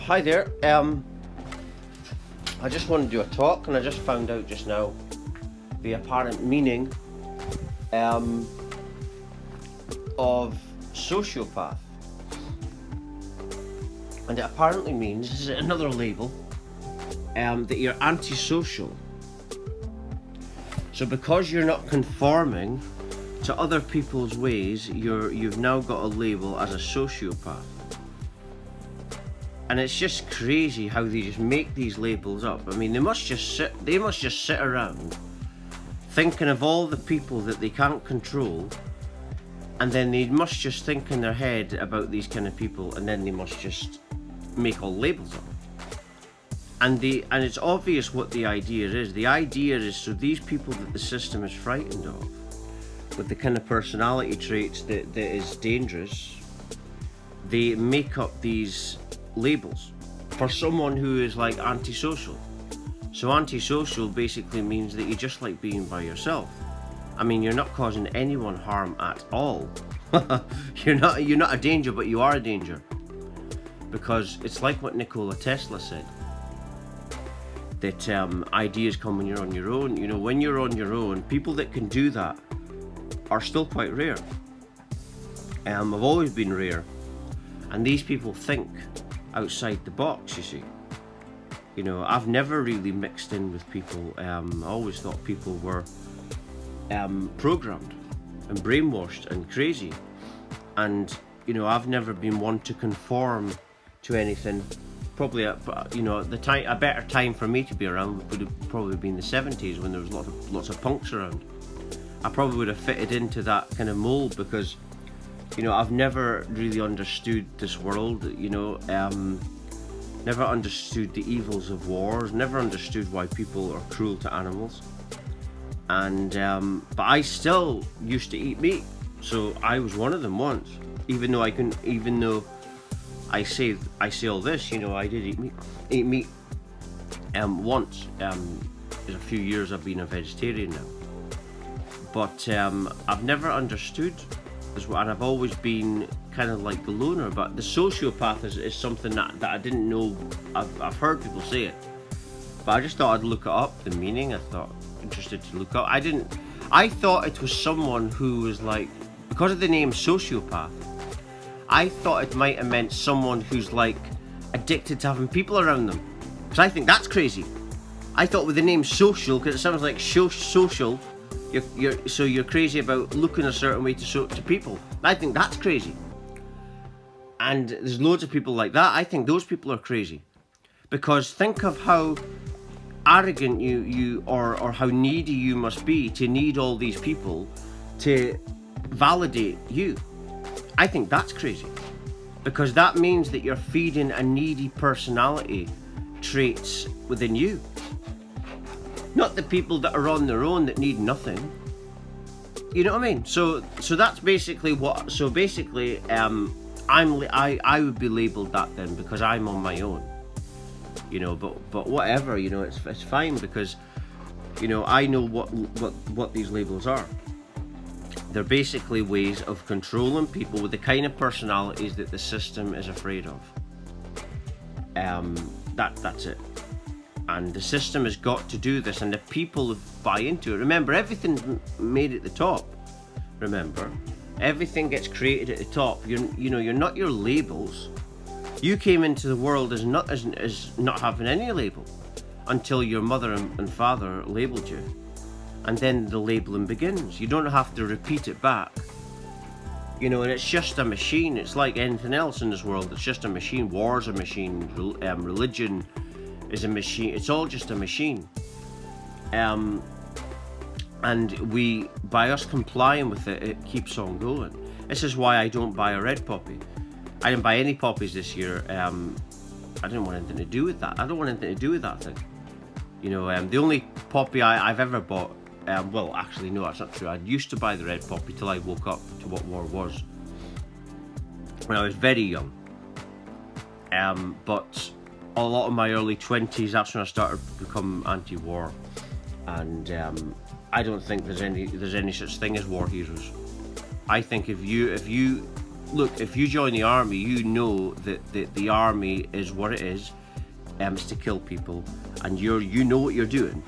Hi there. I just want to do a talk, and I just found out just now the apparent meaning of sociopath. And it apparently means, this is another label, that you're antisocial. So because you're not conforming to other people's ways, you've now got a label as a sociopath. And it's just crazy how they just make these labels up. I mean, they must just sit around thinking of all the people that they can't control, and then they must just think in their head about these kind of people, and then they must just make all labels up. And it's obvious what the idea is. The idea is, so these people that the system is frightened of, with the kind of personality traits that is dangerous, they make up these labels for someone who is like antisocial. So antisocial basically means that you just like being by yourself. I mean, you're not causing anyone harm at all. You're not a danger, but you are a danger. Because it's like what Nikola Tesla said, that ideas come when you're on your own. You know, when you're on your own, people that can do that are still quite rare. Have always been rare. And these people think outside the box, you see. You know, I've never really mixed in with people. I always thought people were programmed and brainwashed and crazy. And, you know, I've never been one to conform to anything. Probably, a better time for me to be around would have probably been the 70s, when there was lots of punks around. I probably would have fitted into that kind of mold, because, you know, I've never really understood this world, you know, never understood the evils of wars, never understood why people are cruel to animals. And, but I still used to eat meat, so I was one of them once, even though I say all this, you know, I did eat meat once. In a few years I've been a vegetarian now. But I've never understood this, and I've always been kind of like the loner. But the sociopath is something that I didn't know. I've heard people say it, but I just thought I'd look it up, the meaning. I thought, interested to look up. I thought it was someone who was like, because of the name sociopath, I thought it might have meant someone who's like addicted to having people around them. Because I think that's crazy. I thought with the name social, because it sounds like social, you're crazy about looking a certain way to people. I think that's crazy. And there's loads of people like that. I think those people are crazy. Because think of how arrogant you or how needy you must be to need all these people to validate you. I think that's crazy, because that means that you're feeding a needy personality traits within you. Not the people that are on their own that need nothing. You know what I mean? So that's basically what. So basically, I would be labelled that then, because I'm on my own. You know, but whatever. You know, it's fine, because, you know, I know what these labels are. They're basically ways of controlling people with the kind of personalities that the system is afraid of. That's it. And the system has got to do this, and the people buy into it. Remember, everything's made at the top. Remember, everything gets created at the top. You're not your labels. You came into the world as not having any label, until your mother and father labeled you. And then the labeling begins. You don't have to repeat it back. You know, and it's just a machine. It's like anything else in this world. It's just a machine. War's a machine. Religion is a machine. It's all just a machine. And by us complying with it, it keeps on going. This is why I don't buy a red poppy. I didn't buy any poppies this year. I didn't want anything to do with that. I don't want anything to do with that thing. You know, the only poppy I've ever bought, well, actually, no, that's not true. I used to buy the red poppy till I woke up to what war was, when I was very young. But a lot of my early 20s, that's when I started to become anti-war. And I don't think there's any such thing as war heroes. I think if you look, if you join the army, you know that the army is what it is. It's to kill people, and you know what you're doing.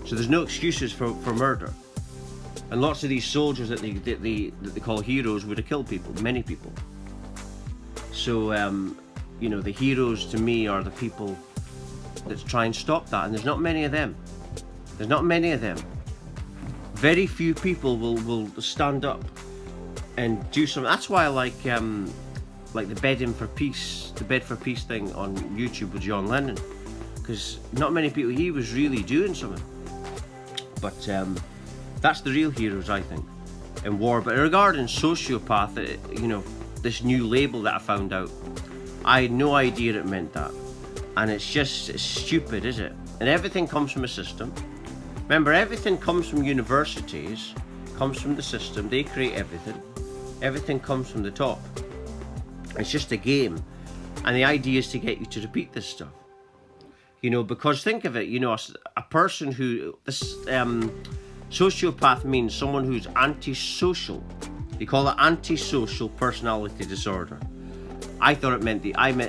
So there's no excuses for murder. And lots of these soldiers that they call heroes would have killed people, many people. So you know, the heroes to me are the people that try and stop that, and there's not many of them. There's not many of them. Very few people will stand up and do something. That's why I like the Bed for Peace thing on YouTube with John Lennon, because not many people. He was really doing something. But that's the real heroes, I think, in war. But regarding sociopath, you know, this new label that I found out, I had no idea it meant that, and it's stupid, is it? And everything comes from a system. Remember, everything comes from universities, comes from the system. They create everything. Everything comes from the top. It's just a game, and the idea is to get you to repeat this stuff. You know, because think of it, you know, a person who, this sociopath means someone who's antisocial. They call it antisocial personality disorder. I thought it meant the opposite.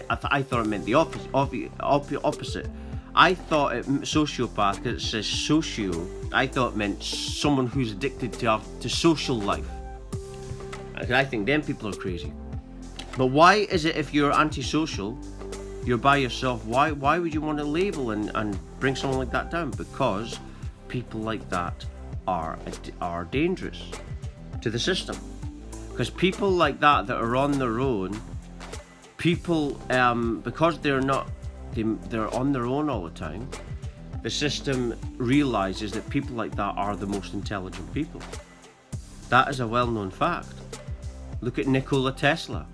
I thought sociopath, because it says socio, I thought it meant someone who's addicted to social life. I think them people are crazy. But why is it, if you're antisocial, you're by yourself, why would you want to label and bring someone like that down? Because people like that are dangerous to the system. Because people like that are on their own, people, because they're on their own all the time, the system realizes that people like that are the most intelligent people. That is a well-known fact. Look at Nikola Tesla.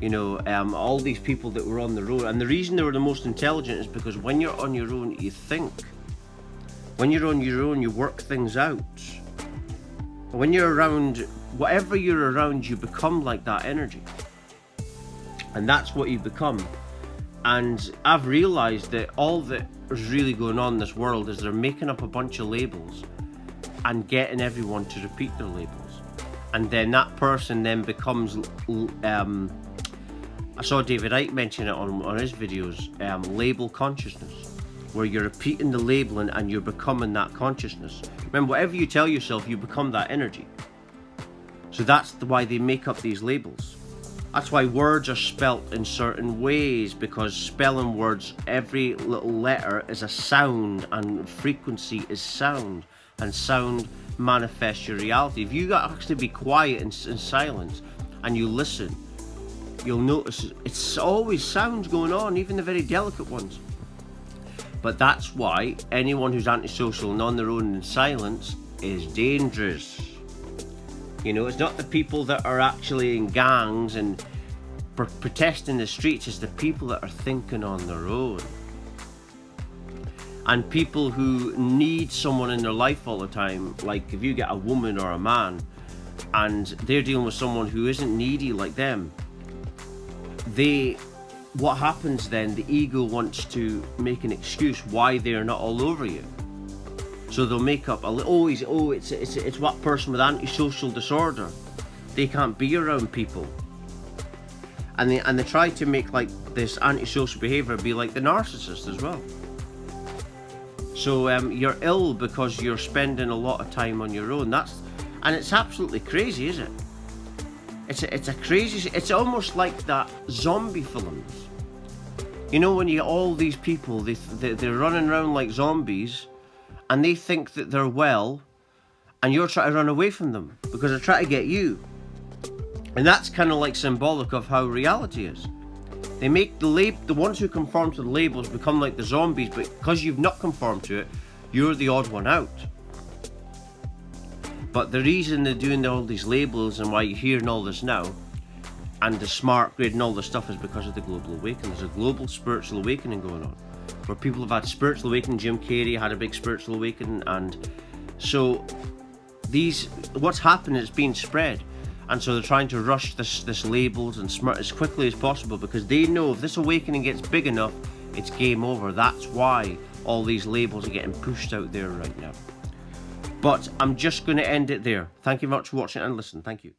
You know, all these people that were on their own, and the reason they were the most intelligent is because when you're on your own, you think. When you're on your own, you work things out. When you're around, whatever you're around, you become like that energy. And that's what you become. And I've realized that all that is really going on in this world is they're making up a bunch of labels and getting everyone to repeat their labels. And then that person then becomes, I saw David Icke mention it on his videos, label consciousness, where you're repeating the labeling and you're becoming that consciousness. Remember, whatever you tell yourself, you become that energy. So that's why they make up these labels. That's why words are spelt in certain ways, because spelling words, every little letter is a sound, and frequency is sound, and sound manifests your reality. If you actually be quiet and in silence and you listen, you'll notice it's always sounds going on, even the very delicate ones. But that's why anyone who's antisocial and on their own in silence is dangerous. You know, it's not the people that are actually in gangs and protesting the streets, it's the people that are thinking on their own. And people who need someone in their life all the time, like if you get a woman or a man and they're dealing with someone who isn't needy like them, what happens then, the ego wants to make an excuse why they're not all over you. So they'll make up it's that person with antisocial disorder, they can't be around people. And they try to make like this antisocial behavior be like the narcissist as well. So you're ill because you're spending a lot of time on your own. And it's absolutely crazy, isn't it? It's a crazy. It's almost like that zombie films. You know, when you get all these people, they're running around like zombies, and they think that they're well, and you're trying to run away from them because they're trying to get you. And that's kind of like symbolic of how reality is. They make the ones who conform to the labels become like the zombies, but because you've not conformed to it, you're the odd one out. But the reason they're doing all these labels and why you're hearing all this now, and the smart grid and all this stuff, is because of the global awakening. There's a global spiritual awakening going on, where people have had spiritual awakening. Jim Carrey had a big spiritual awakening, and so what's happening is being spread. And so they're trying to rush this labels and smart as quickly as possible, because they know if this awakening gets big enough, it's game over. That's why all these labels are getting pushed out there right now. But I'm just going to end it there. Thank you very much for watching and listening. Thank you.